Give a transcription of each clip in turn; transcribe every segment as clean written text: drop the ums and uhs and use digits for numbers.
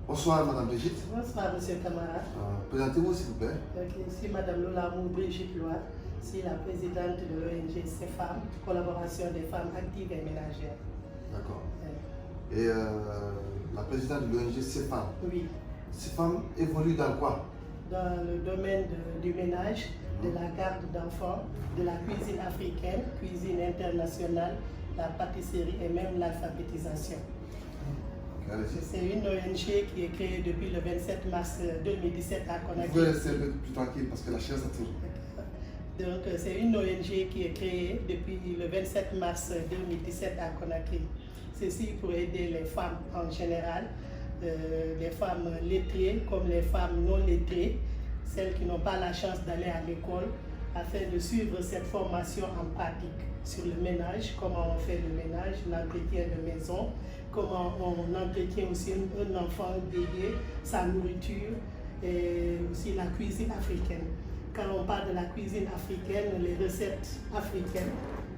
Bonsoir Madame Brigitte. Bonsoir Monsieur Camara. Présentez-vous s'il vous plaît. Je suis Madame Lolamou Brigitte Loire. Je suis la présidente de l'ONG CFAM, collaboration des femmes actives et ménagères. D'accord. Et la présidente de l'ONG CFAM. Oui. CFAM évolue dans quoi? Dans le domaine du ménage, de la garde d'enfants, de la cuisine africaine, cuisine internationale, la pâtisserie et même l'alphabétisation. C'est une ONG qui est créée depuis le 27 mars 2017 à Conakry. Vous pouvez rester un peu plus tranquille parce que la chaise attire. Donc c'est une ONG qui est créée depuis le 27 mars 2017 à Conakry. Ceci pour aider les femmes en général, les femmes lettrées comme les femmes non lettrées, celles qui n'ont pas la chance d'aller à l'école, afin de suivre cette formation en pratique sur le ménage, comment on fait le ménage, l'entretien de maison, comment on entretient aussi un enfant dédié, sa nourriture et aussi la cuisine africaine. Quand on parle de la cuisine africaine, les recettes africaines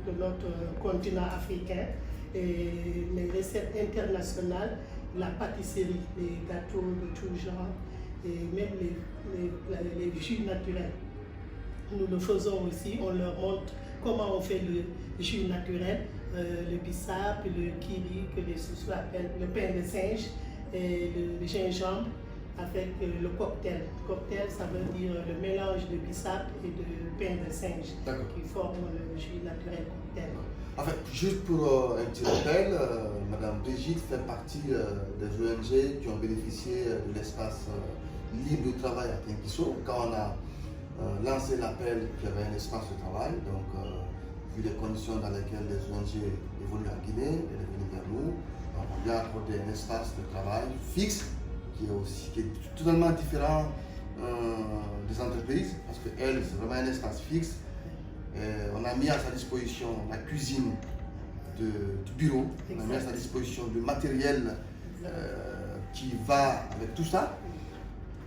de notre continent africain et les recettes internationales, la pâtisserie, les gâteaux de tout genre et même les jus naturels. Nous le faisons aussi, on leur montre comment on fait le jus naturel, le bissap, le kiri, que les sous appellent le pain de singe, et le gingembre avec le cocktail. Cocktail, ça veut dire le mélange de bissap et de pain de singe qui forme le jus naturel cocktail. En fait, juste pour un petit rappel, Madame Brigitte fait partie des ONG qui ont bénéficié de l'espace libre de travail à Tinkiso. Quand on a lancé l'appel, il y avait un espace de travail, donc vu les conditions dans lesquelles les ONG évoluent en Guinée, elle est venue vers nous. Donc, on lui a accordé un espace de travail fixe qui est totalement différent des entreprises, parce qu'elle, c'est vraiment un espace fixe. On a mis à sa disposition la cuisine du bureau, on a mis à sa disposition le matériel qui va avec tout ça,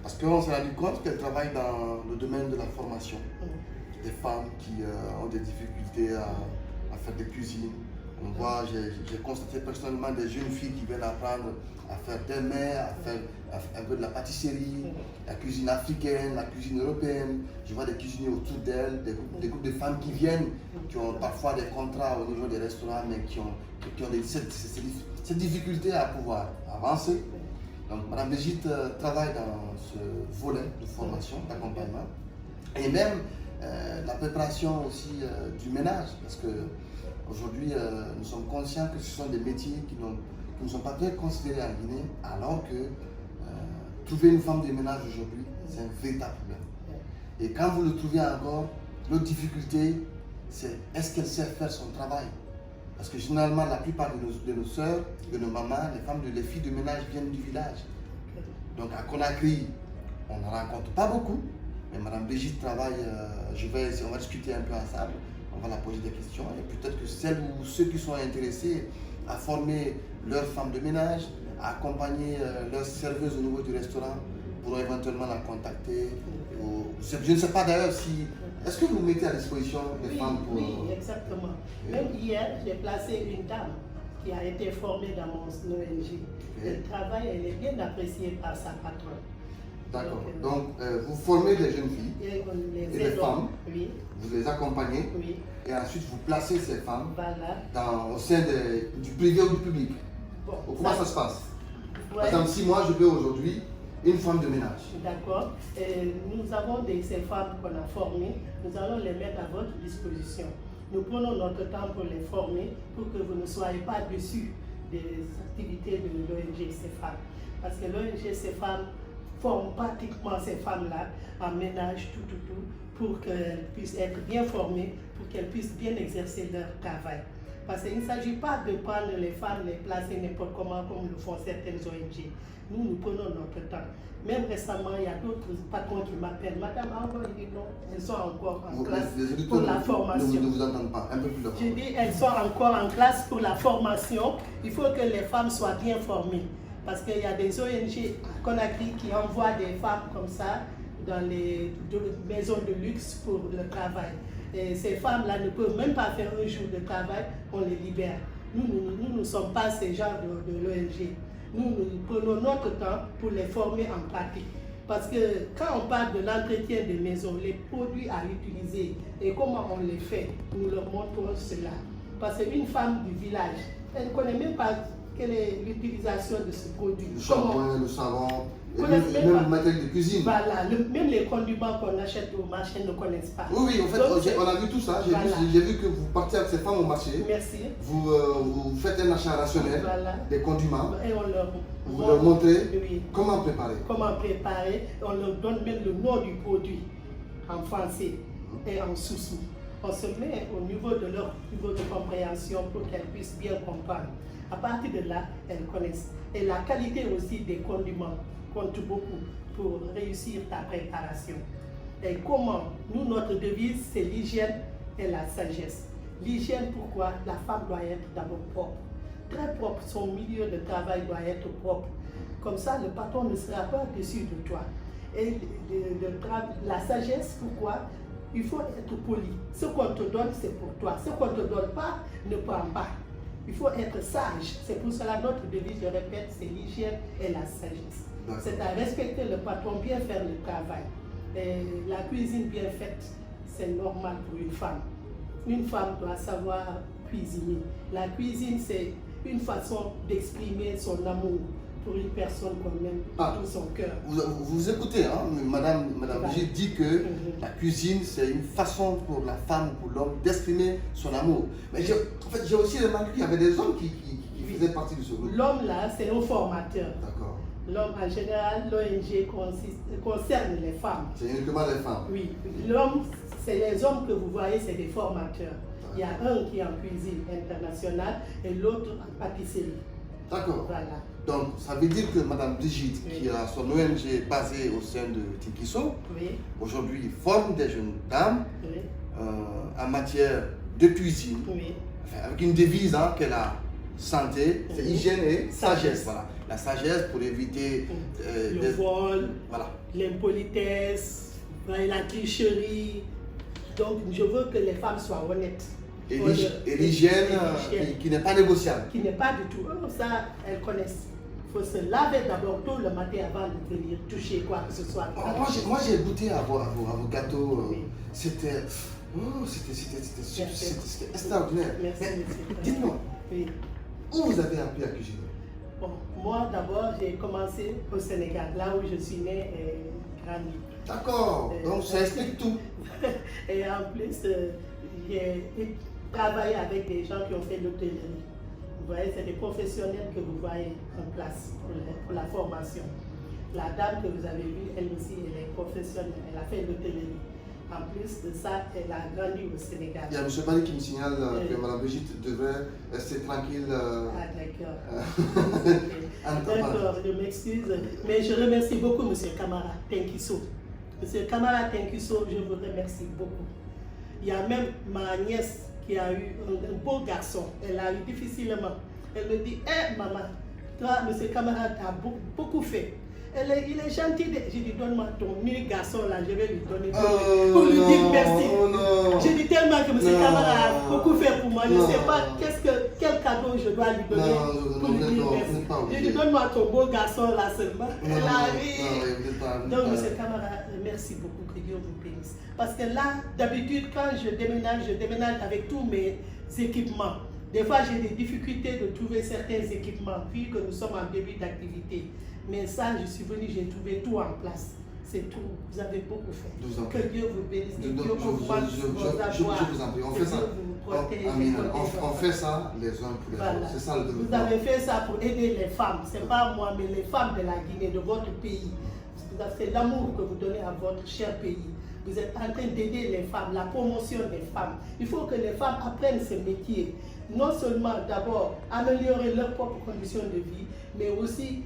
parce qu'on s'est rendu compte qu'elle travaille dans le domaine de la formation. Des femmes qui ont des difficultés à faire des cuisines. On voit, j'ai constaté personnellement des jeunes filles qui viennent apprendre à faire des mets, à faire un peu de la pâtisserie, la cuisine africaine, la cuisine européenne. Je vois des cuisiniers autour d'elles, des groupes de femmes qui viennent, qui ont parfois des contrats au niveau des restaurants, mais qui ont cette difficulté à pouvoir avancer. Donc Madame Brigitte travaille dans ce volet de formation, d'accompagnement, et même la préparation aussi du ménage, parce que aujourd'hui nous sommes conscients que ce sont des métiers qui ne sont pas très considérés en Guinée, alors que trouver une femme de ménage aujourd'hui, c'est un véritable problème. Et quand vous le trouvez encore, l'autre difficulté, c'est est-ce qu'elle sait faire son travail? Parce que généralement, la plupart de nos sœurs, de nos mamans, les filles de ménage viennent du village. Donc à Conakry, on n'en rencontre pas beaucoup, mais Madame Brigitte travaille, on va discuter un peu ensemble, on va la poser des questions, et peut-être que celles ou ceux qui sont intéressés à former leurs femmes de ménage, à accompagner leurs serveuses au niveau du restaurant, pourront éventuellement la contacter. Je ne sais pas d'ailleurs si... Est-ce que vous mettez à disposition des femmes pour... Oui, exactement. Même hier, j'ai placé une dame qui a été formée dans mon ONG. Elle travaille, elle est bien appréciée par sa patronne. D'accord. Donc, vous formez des jeunes filles et des femmes, vous les accompagnez, et ensuite vous placez ces femmes au sein du privé ou du public. Bon, comment ça se passe? Par exemple, si moi je veux aujourd'hui une femme de ménage. D'accord. Nous avons ces femmes qu'on a formées, nous allons les mettre à votre disposition. Nous prenons notre temps pour les former, pour que vous ne soyez pas déçus des activités de l'ONG CFAM. Parce que l'ONG CFAM forme pratiquement ces femmes-là en ménage, tout, pour qu'elles puissent être bien formées, pour qu'elles puissent bien exercer leur travail. Parce qu'il ne s'agit pas de prendre les femmes, les placer n'importe comment, comme le font certaines ONG. Nous prenons notre temps. Même récemment, il y a d'autres patrons qui m'appellent. Madame, elles sont encore en classe pour la formation. Ne vous entendent pas, un peu plus loin. Je dis, elles sont encore en classe pour la formation. Il faut que les femmes soient bien formées. Parce qu'il y a des ONG à Conakry qui envoient des femmes comme ça dans les maisons de luxe pour le travail. Et ces femmes-là ne peuvent même pas faire un jour de travail, on les libère. Nous ne sommes pas ces genres de l'ONG. nous prenons notre temps pour les former en pratique. Parce que quand on parle de l'entretien des maisons, les produits à utiliser et comment on les fait, nous leur montrons cela. Parce qu'une femme du village, elle ne connaît même pas quelle est l'utilisation de ce produit. Le shampoing, le savon, et même le matériel de cuisine. Voilà, même les condiments qu'on achète au marché ne connaissent pas. Oui, en fait, donc, on a vu tout ça. J'ai voilà. vu que vous partiez avec ces femmes au marché. Merci. Vous faites un achat rationnel, Voilà. des condiments. Et Vous leur montrez oui, comment préparer. comment préparer. On leur donne même le nom du produit en français et en sous-sous. On se met au niveau de leur niveau de compréhension pour qu'elles puissent bien comprendre. À partir de là, elles connaissent. Et la qualité aussi des condiments compte beaucoup pour réussir ta préparation. Et comment? Nous, notre devise, c'est l'hygiène et la sagesse. L'hygiène, pourquoi? La femme doit être d'abord propre. Très propre, son milieu de travail doit être propre. Comme ça, le patron ne sera pas déçu de toi. Et la sagesse, pourquoi? Il faut être poli. Ce qu'on te donne, c'est pour toi. Ce qu'on ne te donne pas, ne prends pas. Il faut être sage. C'est pour cela notre devise, je répète, c'est l'hygiène et la sagesse. C'est à respecter le patron, bien faire le travail. Et la cuisine bien faite, c'est normal pour une femme. Une femme doit savoir cuisiner. La cuisine, c'est une façon d'exprimer son amour pour une personne qu'on aime de tout son cœur. Vous écoutez, hein, Madame Brigitte dit que la cuisine, c'est une façon pour la femme, pour l'homme, d'exprimer son amour. Mais en fait, j'ai aussi remarqué qu'il y avait des hommes qui faisaient partie de ce groupe. L'homme, là, c'est un formateur. D'accord. L'homme, en général, l'ONG concerne les femmes. C'est uniquement les femmes. Oui. L'homme, c'est les hommes que vous voyez, c'est des formateurs. Il y a un qui est en cuisine internationale et l'autre en pâtisserie. D'accord. Voilà. Donc, ça veut dire que Mme Brigitte, qui a son ONG basée au sein de Tinkiso, aujourd'hui forme des jeunes dames en matière de cuisine, enfin, avec une devise hein, qu'elle a santé, c'est hygiène et sagesse. Voilà. La sagesse pour éviter le vol, voilà, l'impolitesse, la tricherie. Donc, je veux que les femmes soient honnêtes. Et l'hygiène qui n'est pas négociable. Qui n'est pas du tout. Ça, elles connaissent. Il faut se laver d'abord tout le matin avant de venir toucher quoi que ce soit. Moi, j'ai goûté à vos gâteaux. C'était extraordinaire. Merci, dites-moi, où vous avez appris à cuisiner? Bon, moi, d'abord, j'ai commencé au Sénégal, là où je suis née et grandie. D'accord, donc ça explique tout. Et en plus, j'ai travaillé avec des gens qui ont fait l'hôtellerie. Vous voyez, c'est des professionnels que vous voyez en place pour la formation. La dame que vous avez vue, elle aussi, elle est professionnelle, elle a fait l'hôtellerie. En plus de ça, elle a grandi au Sénégal. Il y a M. Bali qui me signale que Mme Brigitte devrait rester tranquille. Ah d'accord. D'accord, je m'excuse. Mais je remercie beaucoup M. Camara Tenkiso. M. Camara Tenkiso, je vous remercie beaucoup. Il y a même ma nièce qui a eu un beau garçon. Elle a eu difficilement. Elle me dit, hé maman, toi, M. Camara t'a beaucoup fait. Il est gentil. J'ai dit, donne-moi ton unique garçon là, je vais lui donner pour lui dire merci. J'ai dit tellement que M. Camara a beaucoup fait pour moi. Je ne sais pas quel cadeau je dois lui donner pour lui dire merci. J'ai dit, donne-moi ton beau garçon là seulement. Elle a ri. Donc, M. Camara, merci beaucoup, que Dieu vous bénisse. Parce que là, d'habitude, quand je déménage avec tous mes équipements. Des fois, j'ai des difficultés de trouver certains équipements, vu que nous sommes en début d'activité. Mais ça, je suis venue, j'ai trouvé tout en place. C'est tout. Vous avez beaucoup fait. Que Dieu vous bénisse. Que Dieu vous prenne vos avoirs. Je vous en prie, on fait ça. On fait ça les uns pour les autres. C'est ça le développement. Vous avez fait ça pour aider les femmes. Ce n'est pas moi, mais les femmes de la Guinée, de votre pays. C'est l'amour que vous donnez à votre cher pays. Vous êtes en train d'aider les femmes, la promotion des femmes. Il faut que les femmes apprennent ce métier. Non seulement d'abord améliorer leurs propres conditions de vie, mais aussi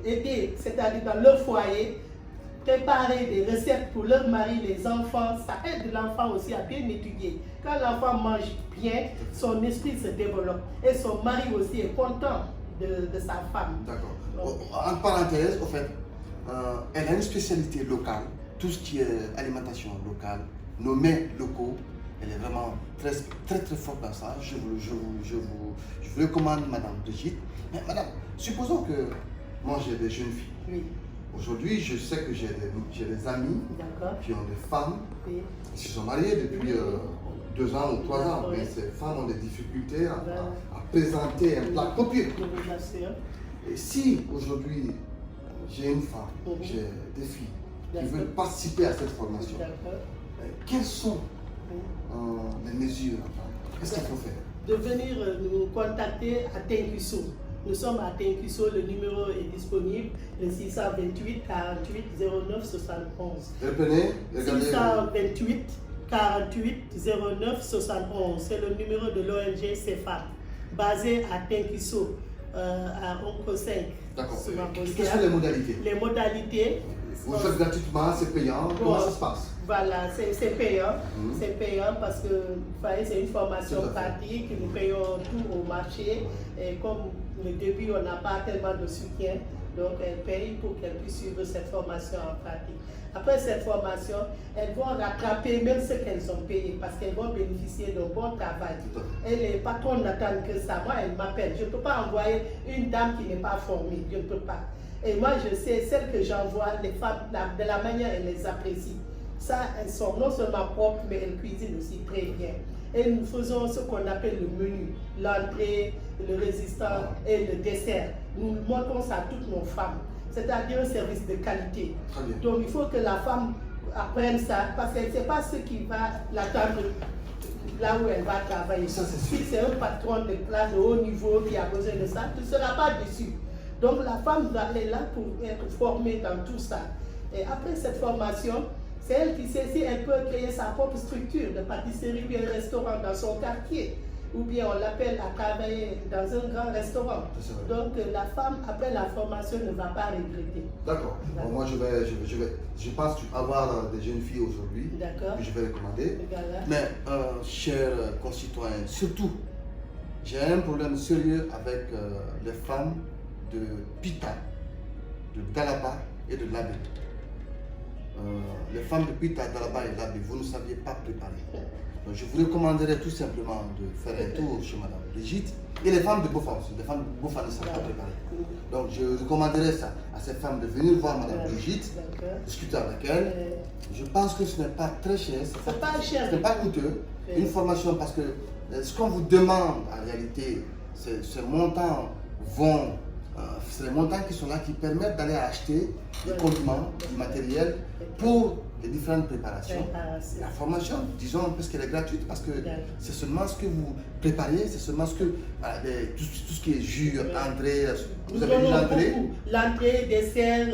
aider, c'est-à-dire dans leur foyer, préparer des recettes pour leur mari, les enfants. Ça aide l'enfant aussi à bien étudier. Quand l'enfant mange bien, son esprit se développe. Et son mari aussi est content de sa femme. D'accord. En parenthèse, au fait, elle a une spécialité locale. Tout ce qui est alimentation locale, nos mets locaux, Elle est vraiment très, très, très forte dans ça. Je vous recommande Madame Brigitte. Mais Madame, supposons que moi j'ai des jeunes filles. Oui. Aujourd'hui, je sais que j'ai des amis qui ont des femmes qui se sont mariées depuis 2 ans ou 3 ans. Mais ces femmes ont des difficultés à présenter un plat copieux. Et si aujourd'hui j'ai une femme, j'ai des filles qui veulent participer à cette formation, quelles sont les mesures à prendre? Qu'est-ce qu'il faut faire? De venir nous contacter à Tenkuso. Nous sommes à Tenkuso, le numéro est disponible, le 628 48 09 71. Reprenez, regardez. 628 48 09 71, c'est le numéro de l'ONG CEFAM, basé à Tenkuso, à Onco 5. D'accord. Quelles sont les modalités? Les modalités. Vous le faites gratuitement, c'est payant, comment ça se passe? Voilà, c'est payant. C'est payant parce que c'est une formation pratique, nous payons tout au marché. Et comme le début, on n'a pas tellement de soutien, donc elles payent pour qu'elles puissent suivre cette formation en pratique. Après cette formation, elles vont rattraper même ce qu'elles ont payé parce qu'elles vont bénéficier d'un bon travail. Et les patrons n'attendent que ça. Moi, elles m'appellent. Je ne peux pas envoyer une dame qui n'est pas formée. Je ne peux pas. Et moi, je sais, celles que j'envoie, les femmes, de la manière elles les apprécient. Ça, elles sont non seulement propres, mais elles cuisinent aussi très bien. Et nous faisons ce qu'on appelle le menu, l'entrée, le résistant et le dessert. Nous montrons ça à toutes nos femmes, c'est-à-dire un service de qualité. Donc il faut que la femme apprenne ça, parce qu'elle ne sait pas ce qui va l'attendre là où elle va travailler. Ça, si c'est un patron de classe de haut niveau qui a besoin de ça, tu ne seras pas déçu. Donc la femme est là pour être formée dans tout ça. Et après cette formation, c'est elle qui sait si elle peut créer sa propre structure de pâtisserie ou un restaurant dans son quartier. Ou bien on l'appelle à travailler dans un grand restaurant. Donc la femme, après la formation, ne va pas regretter. D'accord. Bon, moi, je pense avoir des jeunes filles aujourd'hui que je vais recommander. Mais, chers concitoyens, surtout, j'ai un problème sérieux avec les femmes de Pita, de Dalaba et de Labé. Les femmes de Pita, Dalaba et Labé, vous ne saviez pas préparer. Donc, je vous recommanderais tout simplement de faire un tour chez Madame Brigitte. Et les femmes de Beaufort aussi, les femmes de Beaufort ne savent pas préparer. Donc je recommanderais ça à ces femmes de venir voir Madame Brigitte, discuter avec elle. Je pense que ce n'est pas très cher, ce n'est pas coûteux. Une formation, parce que ce qu'on vous demande en réalité, ces montants vont, c'est les montants qui sont là qui permettent d'aller acheter des condiments, du matériel pour les différentes préparations. La formation, disons, parce qu'elle est gratuite, parce que c'est seulement ce que vous préparez, c'est seulement ce que, tout ce qui est jus, entrée, vous avez dit l'entrée. L'entrée, dessert,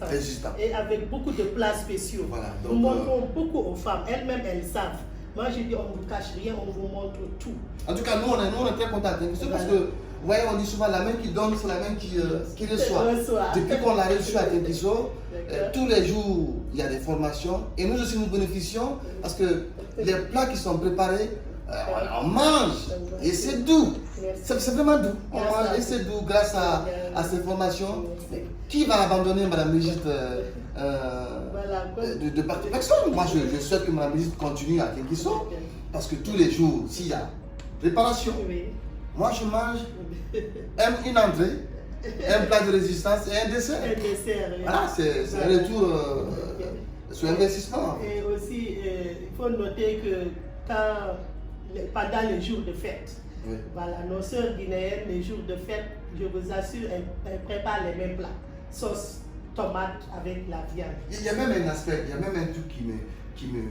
résistant. Et avec beaucoup de plats spéciaux. Voilà, donc, nous montrons beaucoup aux femmes, elles-mêmes elles savent. Moi je dis, on ne vous cache rien, on vous montre tout. En tout cas, nous on est très contents, parce que, vous voyez, on dit souvent la main qui donne, c'est la main qui reçoit. Depuis qu'on l'a reçu à Tenkuso, tous les jours, il y a des formations. Et nous aussi, nous bénéficions parce que les plats qui sont préparés, on mange. Et c'est doux. C'est vraiment doux. On mange et c'est doux grâce à ces formations. Qui va abandonner Madame Brigitte de partir? Personne. Moi, je souhaite que Madame Brigitte continue à Tenkuso parce que tous les jours, s'il y a préparation, moi je mange une entrée, un plat de résistance et un dessert. Voilà, c'est un retour sur investissement. Et aussi, il faut noter que pendant les jours de fête, voilà, nos sœurs guinéennes, les jours de fête, je vous assure, elles préparent les mêmes plats. Sauce, tomate avec la viande. Il y a même un aspect, il y a même un truc qui me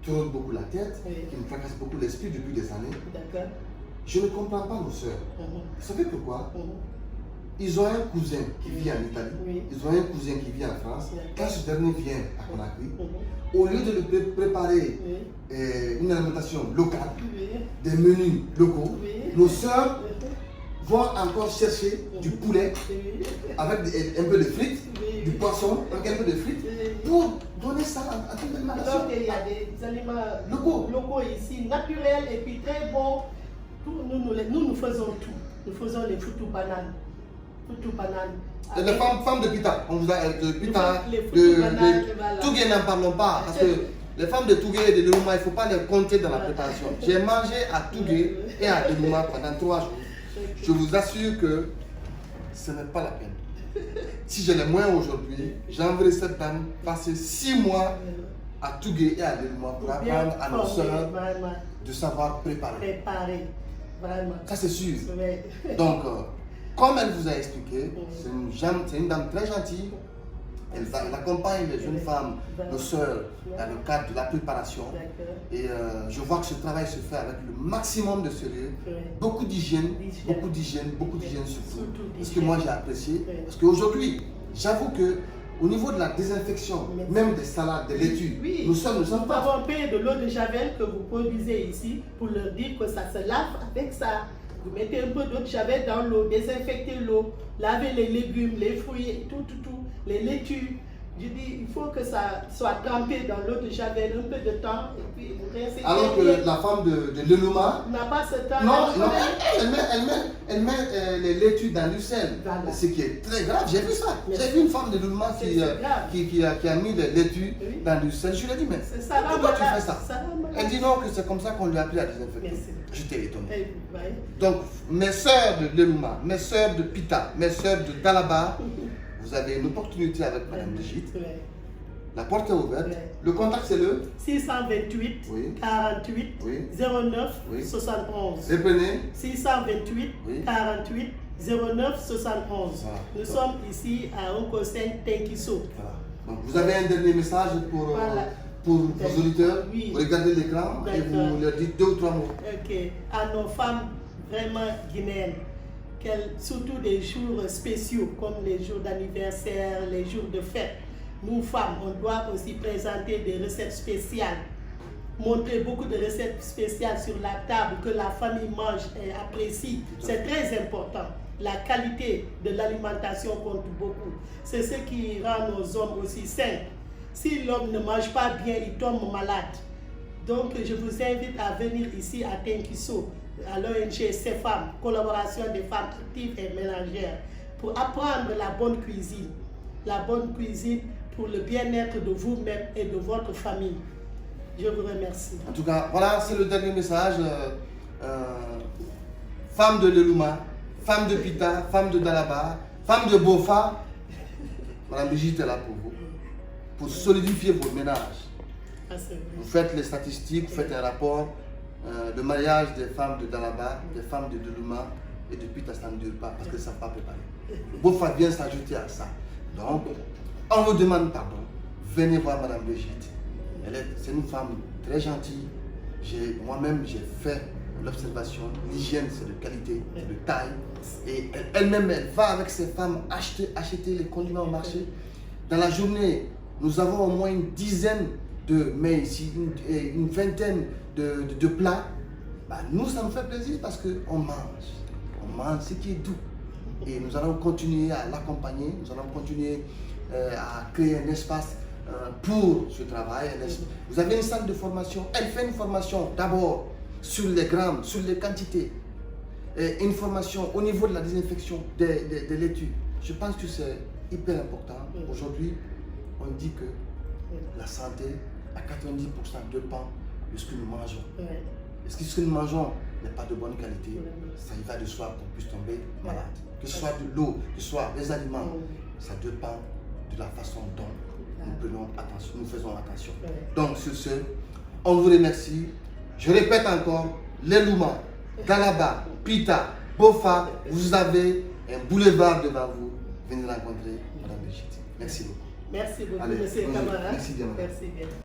tourne beaucoup la tête, qui me fracasse beaucoup l'esprit depuis des années. D'accord. Je ne comprends pas nos sœurs. Vous savez pourquoi? Ils ont un cousin qui vit en Italie, ils ont un cousin qui vit en France. Quand ce dernier vient à Conakry, au lieu de lui préparer une alimentation locale, des menus locaux, nos sœurs vont encore chercher du poulet avec un peu de frites, du poisson avec un peu de frites, pour donner ça à toute l'alimentation. Donc il y a des aliments locaux ici, naturels et puis très bons. Nous faisons tout. Nous faisons les foutou bananes. Les femmes de Pita, on vous a de Pita, tout bien n'en parlons pas, parce que Les femmes de Tougué et de Lelouma, il ne faut pas les compter dans la préparation. J'ai mangé à Tougué et à Lelouma pendant 3 jours. Je vous assure que ce n'est pas la peine. Si j'ai les moyens aujourd'hui, j'enverrai cette dame passer 6 mois à Tougué et à Lelouma pour apprendre à nos soeurs de savoir préparer. Vraiment. Ça c'est sûr. Oui. Donc, comme elle vous a expliqué, c'est une dame très gentille. Elle accompagne les jeunes femmes, nos sœurs, dans le cadre de la préparation. Et je vois que ce travail se fait avec le maximum de sérieux, beaucoup d'hygiène, beaucoup d'hygiène surtout. Parce que moi j'ai apprécié. Parce qu'aujourd'hui, j'avoue que au niveau de la désinfection, même des salades, des laitues, nous avons payé de l'eau de Javel que vous produisez ici pour leur dire que ça se lave avec ça. Vous mettez un peu d'eau de Javel dans l'eau, désinfectez l'eau, lavez les légumes, les fruits, tout, les laitues. Je dis, il faut que ça soit trempé dans l'eau de Javel un peu de temps et puis vous rincez. Alors que la femme de Lelouma n'a pas ce temps. Non, elle met les laitues dans du sel. Voilà. Ce qui est très grave. J'ai vu ça. J'ai vu une femme de Lelouma qui a mis les laitues dans du sel. Je lui ai dit, mais pourquoi tu fais ça? Elle dit non, que c'est comme ça qu'on lui a appris à désinfecter. J'étais étonné. Donc, mes sœurs de Lelouma, mes sœurs de Pita, mes sœurs de Dalaba, vous avez une opportunité avec Madame Brigitte. La porte est ouverte. Le contact, c'est le 628 48 09 71. Réprenez. 628 48 09 71. Nous sommes ici à Onkosen Tenkiso. Donc, vous avez un dernier message pour vos auditeurs. Vous regardez l'écran et vous leur dites 2 ou 3 mots. Ok. À nos femmes vraiment guinéennes, surtout des jours spéciaux comme les jours d'anniversaire, les jours de fête. Nous femmes, on doit aussi présenter des recettes spéciales, montrer beaucoup de recettes spéciales sur la table que la famille mange et apprécie. C'est très important. La qualité de l'alimentation compte beaucoup. C'est ce qui rend nos hommes aussi sains. Si l'homme ne mange pas bien, il tombe malade. Donc je vous invite à venir ici à Tenkiso, à l'ONG CFAM, collaboration des femmes actives et ménagères, pour apprendre la bonne cuisine. La bonne cuisine pour le bien-être de vous-même et de votre famille. Je vous remercie. En tout cas, voilà, c'est le dernier message. Femme de Lelouma, femme de Pita, femme de Dalaba, femme de Bofa, Madame Brigitte est là pour vous, pour solidifier vos ménages. Vous faites les statistiques, vous faites un rapport. Le mariage des femmes de Dalaba, des femmes de Lelouma et de Pita, ça ne dure pas parce qu'elles ne savent pas préparer. Bofa vient s'ajouter à ça. Donc, on vous demande pardon. Venez voir Madame Brigitte. C'est une femme très gentille. Moi-même, j'ai fait l'observation. L'hygiène, c'est de qualité, c'est de taille. Et elle-même, elle va avec ses femmes acheter les condiments au marché. Dans la journée, nous avons au moins une dizaine de mets ici, une vingtaine de plats. Nous, ça nous fait plaisir parce qu'on mange. On mange ce qui est doux. Et nous allons continuer à l'accompagner, nous allons continuer à créer un espace pour ce travail. Vous avez une salle de formation, elle fait une formation d'abord sur les grammes, sur les quantités, et une formation au niveau de la désinfection des laitues. Je pense que c'est hyper important. Aujourd'hui, on dit que la santé, à 90% dépend de ce que nous mangeons. Est-ce que ce que nous mangeons n'est pas de bonne qualité? Ça y va de soi qu'on puisse tomber malade. Que ce soit de l'eau, que ce soit des aliments, ça dépend de la façon dont nous faisons attention. Donc sur ce, on vous remercie. Je répète encore, Lelouma, Dalaba, Pita, Bofa, vous avez un boulevard devant vous. Venez rencontrer Madame Brigitte. Merci beaucoup. Merci beaucoup, Allez, monsieur Camara. Merci bien. Merci bien.